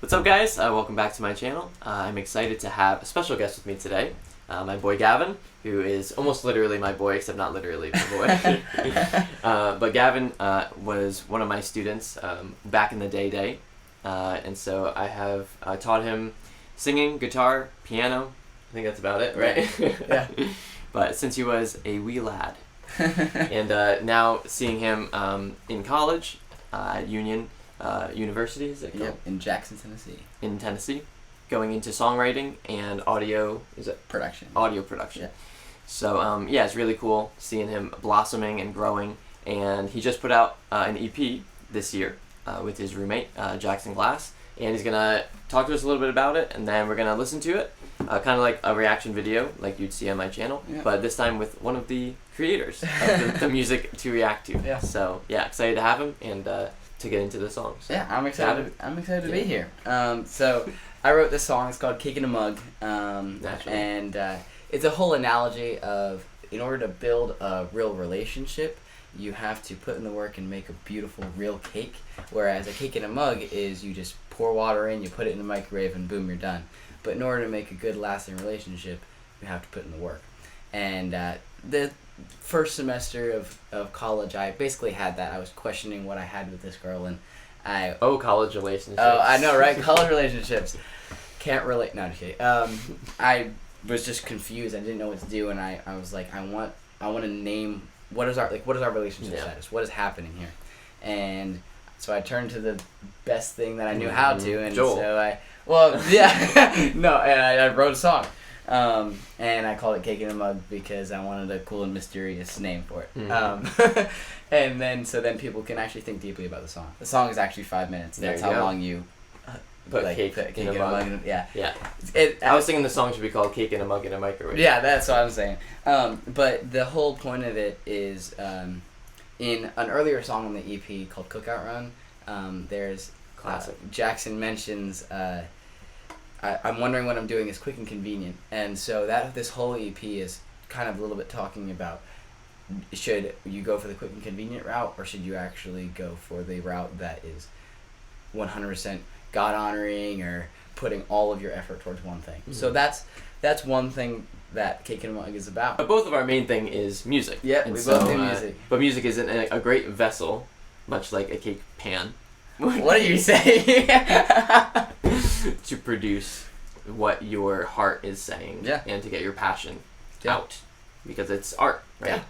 What's up, guys? Welcome back to my channel. I'm excited to have a special guest with me today, my boy Gavin, who is almost literally my boy, except not literally my boy. But Gavin was one of my students back in the day, and so I have taught him singing, guitar, piano. I think that's about it, right? Yeah. But since he was a wee lad, and now seeing him in college at Union University, is it called? Yep, in Jackson, Tennessee. In Tennessee, going into songwriting and audio, is it? Production. Audio production. Yeah. So, yeah, it's really cool seeing him blossoming and growing, and he just put out an EP this year with his roommate, Jackson Glas, and he's going to talk to us a little bit about it, and then we're going to listen to it, kind of like a reaction video like you'd see on my channel, yeah. But this time with one of the creators of the music to react to. Yeah. So, yeah, excited to have him and to get into the song. So, yeah, I'm excited. I'm excited to be here. So I wrote this song. It's called "Cake in a Mug," and it's a whole analogy of in order to build a real relationship, you have to put in the work and make a beautiful real cake. Whereas a cake in a mug is you just pour water in, you put it in the microwave, and boom, you're done. But in order to make a good, lasting relationship, you have to put in the work. And the first semester of college, I basically had that. I was questioning what I had with this girl, and college relationships. Oh, I know, right? College relationships. Can't relate. No, just kidding. I was just confused. I didn't know what to do, and I was like, I want to name what is our relationship status? What is happening here? And so I turned to the best thing that I knew how to, and Joel. so I wrote a song. And I called it "Cake in a Mug" because I wanted a cool and mysterious name for it. Mm-hmm. And then people can actually think deeply about the song. The song is actually 5 minutes. There That's you how go. long you Put cake in a mug. Yeah. Yeah. I was thinking the song should be called "Cake in a Mug in a Microwave." Yeah, that's what I'm saying. But the whole point of it is in an earlier song on the EP called "Cookout Run." There's Classic. Jackson mentions. I'm wondering what I'm doing is quick and convenient, and so this whole EP is kind of a little bit talking about should you go for the quick and convenient route, or should you actually go for the route that is 100% God honoring or putting all of your effort towards one thing. Mm-hmm. So that's one thing that Cake in a Mug is about. But both of our main thing is music. Yeah, and we both do music. But music is a great vessel, much like a cake pan. What are you saying? To produce what your heart is saying, yeah, and to get your passion yeah. out, because it's art, right? Yeah.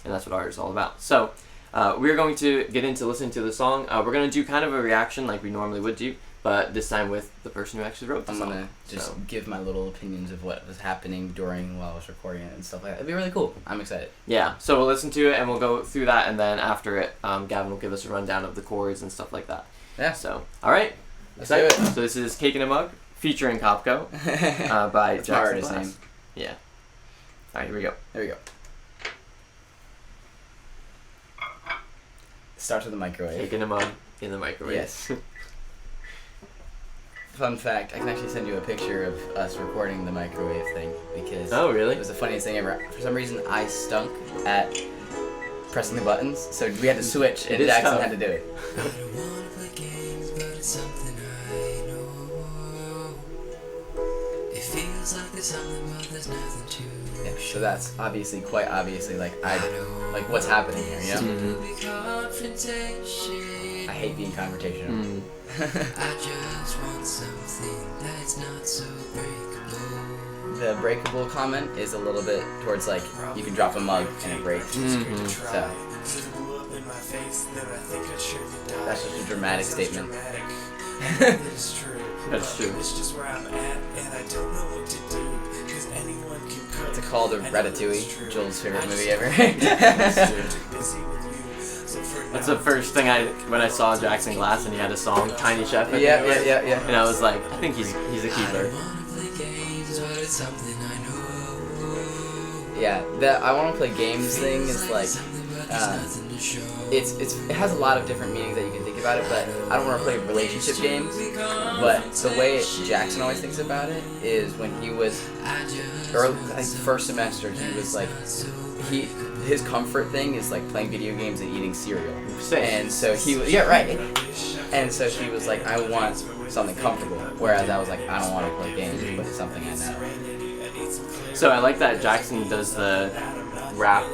And that's what art is all about. So we're going to get into listening to the song. We're going to do kind of a reaction like we normally would do, but this time with the person who actually wrote the song. I'm going to just give my little opinions of what was happening while I was recording it and stuff like that. It'd be really cool. I'm excited. Yeah, so we'll listen to it and we'll go through that, and then after it, Gavin will give us a rundown of the chords and stuff like that. Yeah. So, all right. Let's do it. So this is "Cake in a Mug" featuring Kopko by Jackson Glas. Name. Yeah. All right, here we go. There we go. Starts with the microwave. "Cake in a Mug" in the microwave. Yes. Fun fact, I can actually send you a picture of us recording the microwave thing because Oh, really? It was the funniest thing ever. For some reason, I stunk at pressing the buttons, so we had to switch, and Jackson tough. had to do it. I don't wanna play games, but it's something I know. It feels like there's something, but there's nothing to Yeah, so that's quite obviously, like what's happening here, you know? I hate being confrontational. I just want something that's not so breakable. The breakable comment is a little bit towards like you can drop a mug and it breaks. So that's just a dramatic statement. That's true. It's a call to Ratatouille, Joel's favorite movie ever. That's the first thing when I saw Jackson Glas and he had a song, "Tiny Chef." Yeah. And I was like, I think he's a keeper. Yeah, the "I want to play games" thing is like, it has a lot of different meanings that you can think about it. But I don't want to play relationship games. But the way Jackson always thinks about it is when he was first semester, he was like, his comfort thing is like playing video games and eating cereal. Same. And so he was, yeah, right. And so he was like, I want something comfortable. Whereas I was like, I don't want to play games, but it's something I know. So I like that Jackson does the rap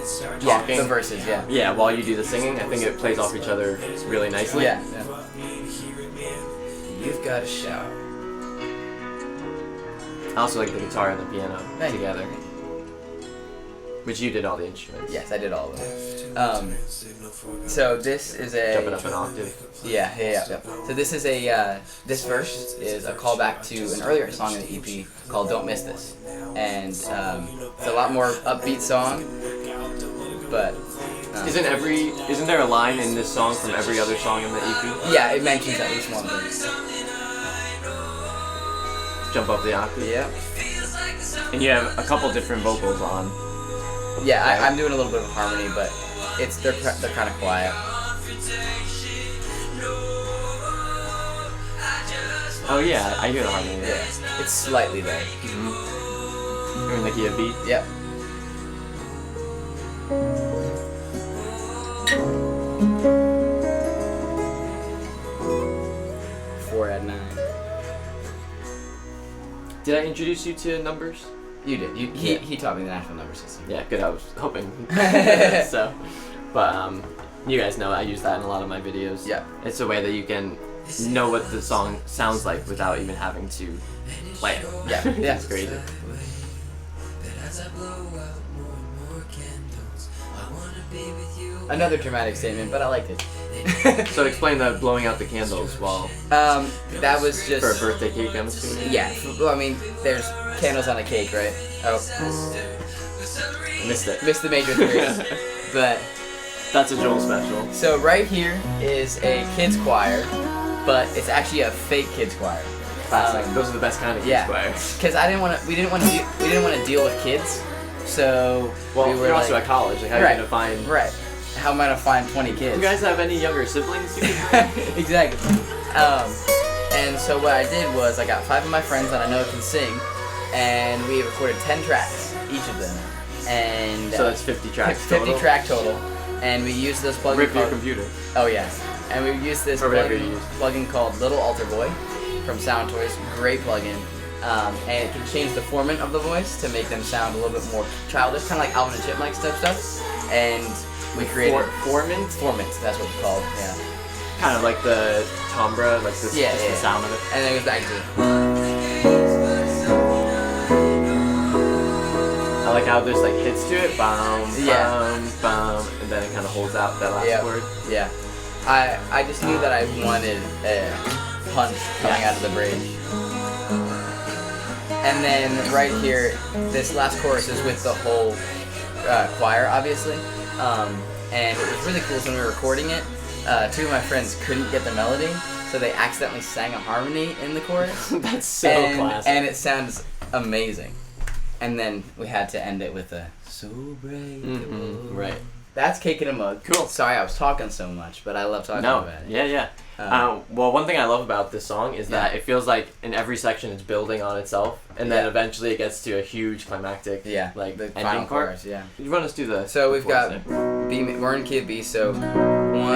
talking. Yeah, the verses, yeah. Yeah, while you do the singing. I think it plays off each other really nicely. Yeah. You've got to shout. I also like the guitar and the piano Thank you. together. Which you did all the instruments. Yes, I did all of them. So this is a... Jumping up an octave. Yeah. So this is a, this verse is a callback to an earlier song in the EP called Don't Miss This. And it's a lot more upbeat song, but... Isn't there a line in this song from every other song in the EP? Yeah, it mentions at least one thing. Jump up the octave. Yeah. And you have a couple different vocals on. Yeah, I'm doing a little bit of harmony, but they're kind of quiet. Oh yeah, I hear the harmony. Yeah, it's slightly there. You're in the key of B. Yep. Four at 9. Did I introduce you to numbers? You did. He taught me the natural number system. Yeah, good. I was hoping. So, but you guys know I use that in a lot of my videos. Yeah. It's a way that you can know what the song sounds like without even having to play it. Yeah. Yeah. It's crazy. Another dramatic statement, but I liked it. So explain the blowing out the candles while That was just for a birthday cake, I'm assuming. Yeah. Well, I mean, there's candles on a cake, right? Oh. Missed it. Missed the major 3. But That's a Joel special. so right here is a kids choir, but it's actually a fake kids choir. Classic. Those are the best kind of Yeah. choirs. Because we didn't want to deal with kids, so Well, we were you're also like, at college. Like, how are you gonna find? right. How am I gonna find 20 kids? You guys have any younger siblings? Exactly. And so what I did was I got 5 of my friends that I know can sing, and we recorded 10 tracks, each of them. And So that's 50 tracks 50 total? track total. And we used this plugin Rip your called... computer. Oh yeah. And we used this Or whatever you use. plugin called Little Alter Boy from Sound Toys. Great plugin. And it can change the formant of the voice to make them sound a little bit more childish, kind of like Alvin and Chipmunks type stuff. And we created... Formant? Formant, that's what it's called, yeah. Kind of like the timbre, like this, Yeah, just yeah. the sound of it. And then it goes back to... I like how there's like hits to it, bam, Yeah. bam, bam, and then it kind of holds out that last Yeah. word. Yeah. I just knew that I wanted a punch coming out of the bridge. And then right here, this last chorus is with the whole choir, obviously. And it was really cool when we were recording it. 2 of my friends couldn't get the melody, so they accidentally sang a harmony in the chorus. That's so classic. And it sounds amazing. And then we had to end it with a so breakable. Right. That's Cake in a Mug. Cool. Sorry I was talking so much, but I love talking No. about it. Yeah. Well, one thing I love about this song is that it feels like in every section it's building on itself, and then eventually it gets to a huge climactic, like the ending final part. chorus, yeah. You run us through the. So we've chorus got there. B. We're in key of B. So 1.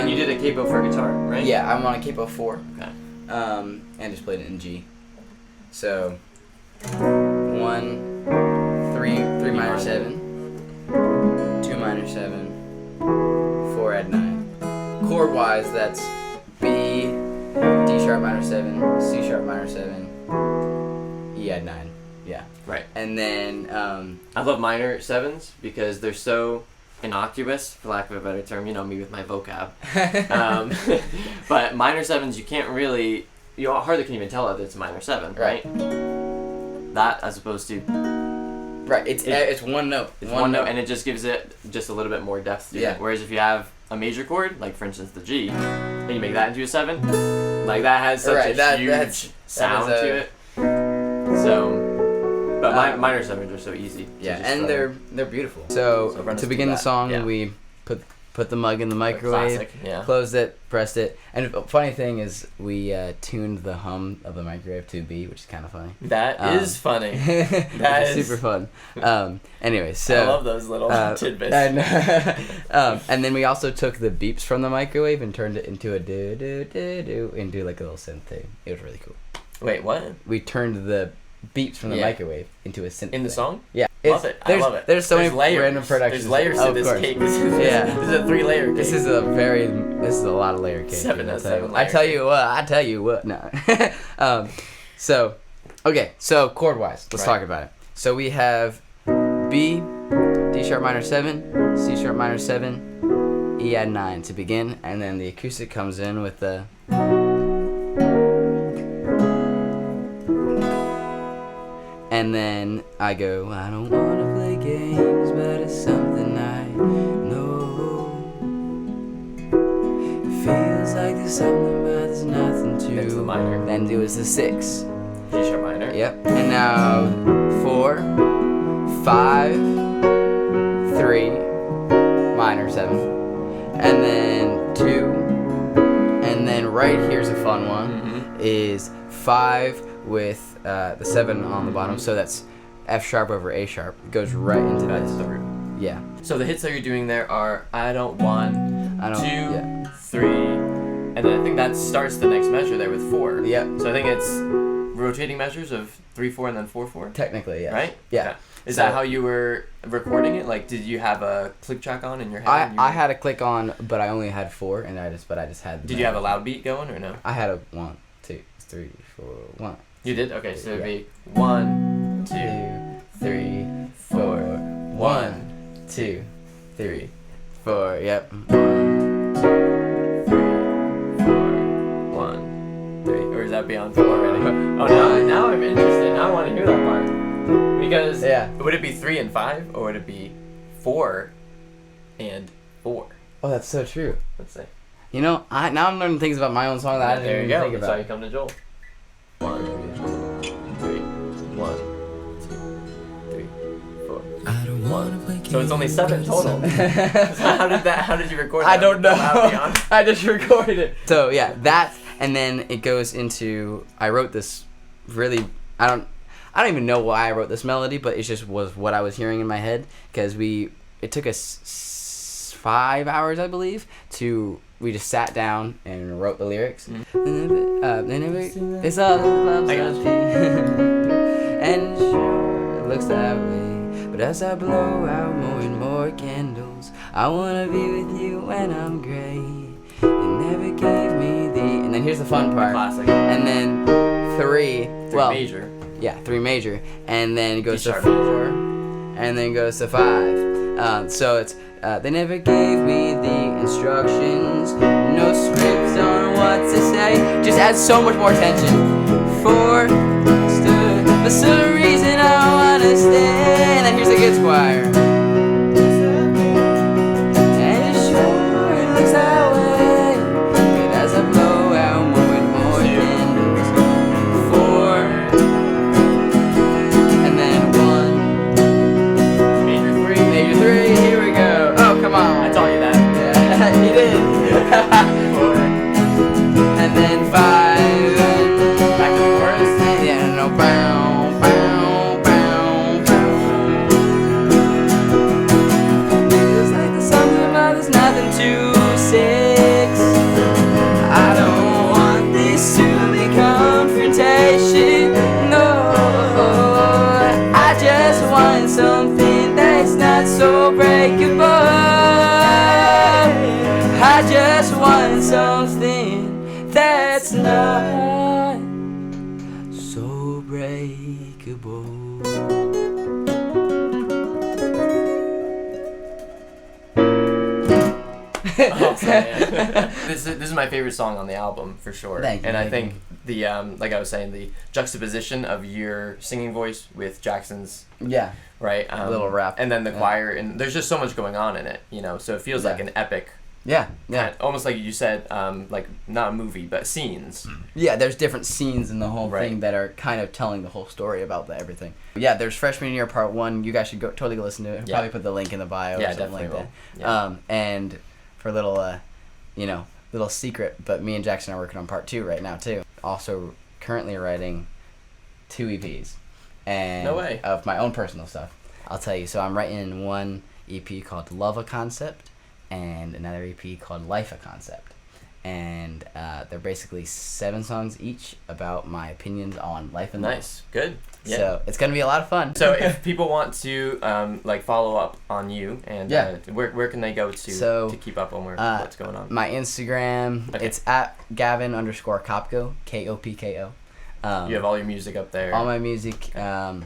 And you did a capo for guitar, right? Yeah, I'm on a capo 4. Okay. And just played it in G. So 1, 3 minor 7, 2 minor 7, 4 add 9. Chord wise, that's B, D sharp minor 7, C sharp minor 7, E add 9. Yeah. Right. And then I love minor 7s because they're so innocuous, for lack of a better term. You know me with my vocab. But minor 7s, you hardly can even tell that it's a minor 7, right? That as opposed to. Right. It's one note. It's one note, and it just gives it just a little bit more depth to it. Whereas if you have a major chord, like for instance the G, and you make that into a 7, like that has such a huge sound to it. So, but minor 7s are so easy. Yeah, and they're beautiful. So to begin the song, we put put the mug in the microwave, Classic, yeah. closed it, pressed it. And the funny thing is, we tuned the hum of the microwave to B, which is kind of funny. That is funny. That is super fun. Anyway, so I love those little tidbits. And then we also took the beeps from the microwave and turned it into a do and do like a little synth thing. It was really cool. Wait, what? We turned the beeps from the microwave into a synth in the song. Yeah, love it. I love it. There's so many layers. random productions. There's layers to this cake. This is a 3-layer cake. This is a lot of layer cake. 7 layer. I tell you what. No. So chord wise, let's talk about it. So we have B, D sharp minor 7, C sharp minor 7, E add 9 to begin, and then the acoustic comes in with the. And then I go, I don't want to play games, but it's something I know. It feels like there's something, but there's nothing to. That's the minor. Then do is the 6. G sharp minor. Yep. And now 4, 5, 3, minor 7. And then 2. And then right here's a fun one, is 5 with the 7 on the bottom, so that's F sharp over A sharp. It goes right into That's this. the root. Yeah. So the hits that you're doing there are 1, 2, 3, and then I think that starts the next measure there with 4. Yep. So I think it's rotating measures of 3, 4, and then 4, 4. Technically, yeah. Right? Yeah. Okay. Is that how you were recording it? Like, did you have a click track on in your head? I had a click on, but I only had 4, and I just had. Did you have a loud beat going or no? I had a 1, 2, 3, 4, 1. You did? Okay, so it'd be 1, 2, 3, 4, 1, 2, 3, 4. Yep. 1, 2, 3, 4, 1, 3. Or is that beyond 4 already? Oh, now I'm interested. Now I want to hear that part. Because would it be 3 and 5, or would it be 4 and 4? Oh, that's so true. Let's see. You know, now I'm learning things about my own song that I didn't even think about. That's how you come to Joel. 1, 3, 1, 2, 3, 4. I don't wanna play games. So it's only 7 total. So how did you record that? I don't know. I just recorded it. So yeah, that, and then it goes into, I wrote this really, I don't even know why I wrote this melody, but it just was what I was hearing in my head, because it took us 5 hours, I believe, we just sat down and wrote the lyrics. It's all love, and sure it looks that way. But as I blow out more and more candles, I wanna be with you when I'm gray. You never gave me the. And then here's the fun part. Classic. And then 3 major. Yeah, 3 major, and then it goes to D-sharp 4, and then goes to 5. So it's they never gave me the instructions, no scripts on what to say. Just adds so much more tension. 4 stood, but still the reason I wanna stay. And then here's the good choir. And sure it looks that way, but as I blow out more and more candles, 4. And then 1. Major 3, here we go. Oh, come on. I taught you that. Yeah, you did. 4. And then 5. Back to the chorus. Yeah, no, bow, bow, bow, bow. Feels like there's something, but there's nothing to 6. I don't want this to be confrontation. No, I just want something that's not so breakable. I just want something that's not so breakable. Awesome, man. This is my favorite song on the album for sure. Thank you, and I thank think the like I was saying, the juxtaposition of your singing voice with Jackson's, Yeah, right? little rap. and then the choir, and there's just so much going on in it, so it feels like an epic. Yeah, yeah. Almost like you said, like not a movie, but scenes. Yeah, there's different scenes in the whole Right. thing that are kind of telling the whole story about everything. Yeah, there's Freshman Year Part 1. You guys should totally go listen to it. I'll Yeah. probably put the link in the bio or something like definitely that. will. Yeah. And for a little, little secret, but me and Jackson are working on part 2 right now too. Also currently writing 2 EPs. And No way. Of my own personal stuff. I'll tell you, so I'm writing one EP called Love a Concept and another EP called Life a Concept. And they're basically 7 songs each about my opinions on life and love. Nice. Good. Yeah. So it's going to be a lot of fun. So if people want to follow up on you, and where can they go to keep up on what's going on? My Instagram, it's at Gavin_Kopko, Kopko. You have all your music up there. All my music. You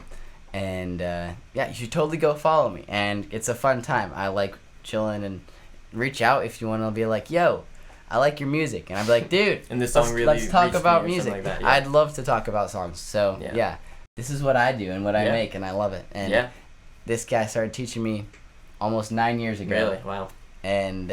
should totally go follow me. And it's a fun time. I like chilling, and reach out if you want to be like, yo, I like your music. And I'd be like, dude, and this song let's talk about music. Like that, I'd love to talk about songs. So, yeah. This is what I do and what I make, and I love it. And this guy started teaching me almost 9 years ago. Really? Wow. And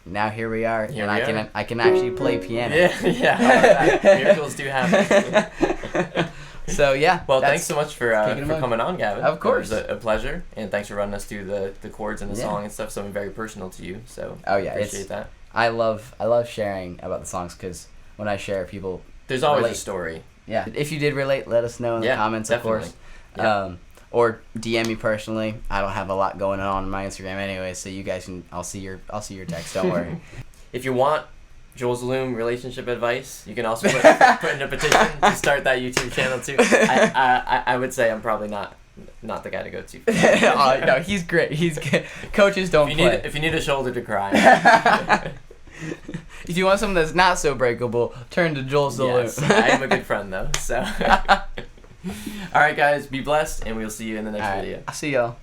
now here we are. I can actually play piano. Yeah. Miracles do happen. So, yeah. Well, thanks so much for coming on, Gavin. Of course. It was a pleasure, and thanks for running us through the chords and the song and stuff, something very personal to you, so appreciate that. I love sharing about the songs, because when I share, people there's always relate. a story. Yeah. If you did relate, let us know in the comments, definitely. Of course. Or DM me personally. I don't have a lot going on my Instagram anyway, so you guys can. I'll see your text. Don't worry. If you want Joel's Loom relationship advice, you can also put in a petition to start that YouTube channel too. I would say I'm probably not the guy to go to. No, he's great. He's good. Coaches don't play. If you need a shoulder to cry. If you want something that's not so breakable, turn to Joel's Loom. Yes, I am a good friend though. So. All right, guys, be blessed, and we'll see you in the next video. I'll see y'all.